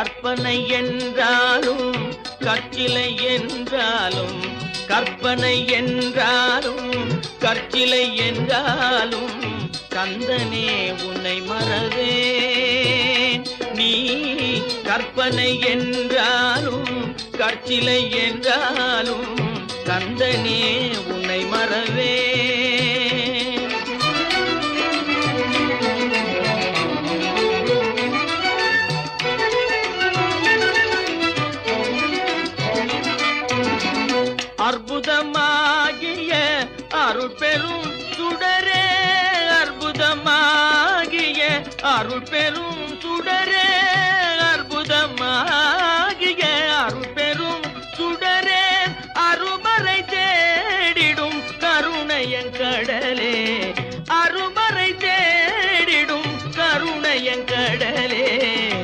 கற்பனை என்றாலும் கற்சிலை என்றாலும் கற்பனை என்றாலும் கற்சிலை என்றாலும் கந்தனே உன்னை மறவேன். நீ கற்பனை என்றாலும் கற்சிலை என்றாலும் கந்தனே உன்னை மறவேன். அற்புதமாகிய அருள் பெரும் சுடரே, அற்புதமாகிய அருள் பெரும் சுடரே,